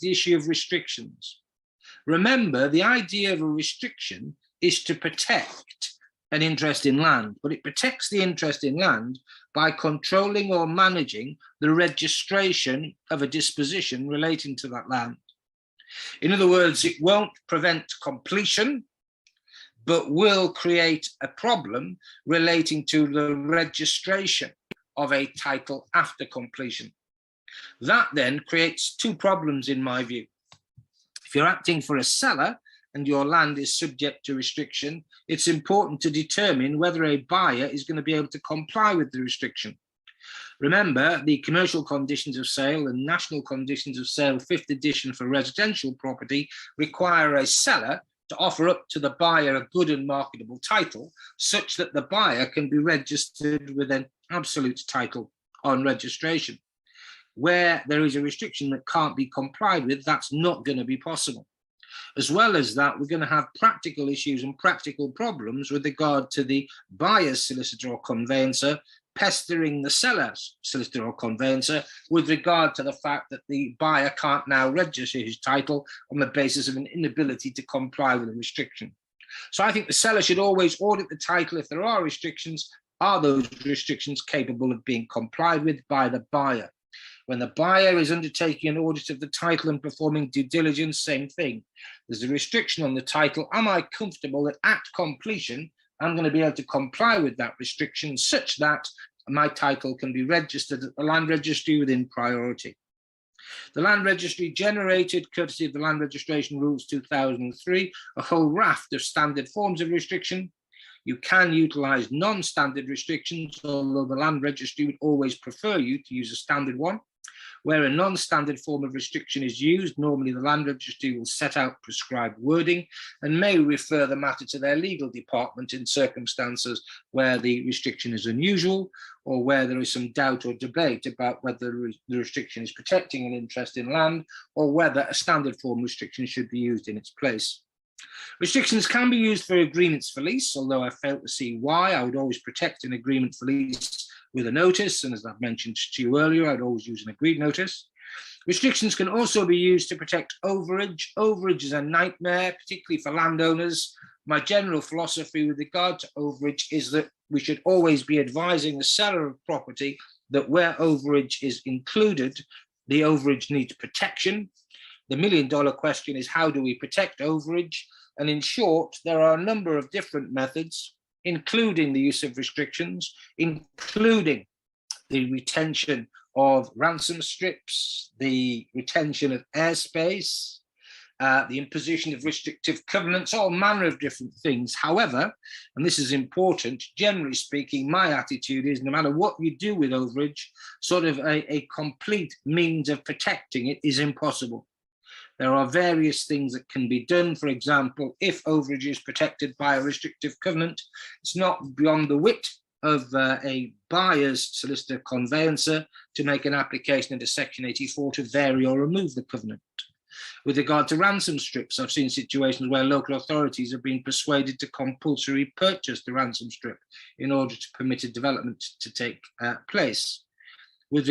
the issue of restrictions. Remember, the idea of a restriction is to protect an interest in land, but it protects the interest in land by controlling or managing the registration of a disposition relating to that land. In other words, it won't prevent completion, but will create a problem relating to the registration of a title after completion. That then creates two problems in my view. If you're acting for a seller and your land is subject to restriction, it's important to determine whether a buyer is going to be able to comply with the restriction. Remember, the Commercial Conditions of Sale and National Conditions of Sale 5th edition for residential property require a seller to offer up to the buyer a good and marketable title such that the buyer can be registered with an absolute title on registration. Where there is a restriction that can't be complied with, that's not going to be possible. As well as that, we're going to have practical issues and practical problems with regard to the buyer's solicitor or conveyancer pestering the seller's solicitor or conveyancer with regard to the fact that the buyer can't now register his title on the basis of an inability to comply with a restriction. So I think the seller should always audit the title if there are restrictions. Are those restrictions capable of being complied with by the buyer? When the buyer is undertaking an audit of the title and performing due diligence, same thing. There's a restriction on the title. Am I comfortable that at completion, I'm going to be able to comply with that restriction such that my title can be registered at the land registry within priority? The land registry generated, courtesy of the Land Registration Rules 2003, a whole raft of standard forms of restriction. You can utilize non-standard restrictions, although the land registry would always prefer you to use a standard one. Where a non-standard form of restriction is used, normally the land registry will set out prescribed wording and may refer the matter to their legal department in circumstances where the restriction is unusual or where there is some doubt or debate about whether the restriction is protecting an interest in land or whether a standard form restriction should be used in its place. Restrictions can be used for agreements for lease, although I fail to see why. I would always protect an agreement for lease with a notice, and as I've mentioned to you earlier, I'd always use an agreed notice. Restrictions can also be used to protect overage. Overage is a nightmare, particularly for landowners. My general philosophy with regard to overage is that we should always be advising the seller of property that where overage is included, the overage needs protection. The million-dollar question is, how do we protect overage? And in short, there are a number of different methods, including the use of restrictions, including the retention of ransom strips, the retention of airspace, the imposition of restrictive covenants, all manner of different things. However, and this is important, generally speaking, my attitude is no matter what you do with overage, sort of a complete means of protecting it is impossible. There are various things that can be done. For example, if overage is protected by a restrictive covenant, it's not beyond the wit of a buyer's solicitor conveyancer to make an application under Section 84 to vary or remove the covenant. With regard to ransom strips, I've seen situations where local authorities have been persuaded to compulsory purchase the ransom strip in order to permit a development to take place. With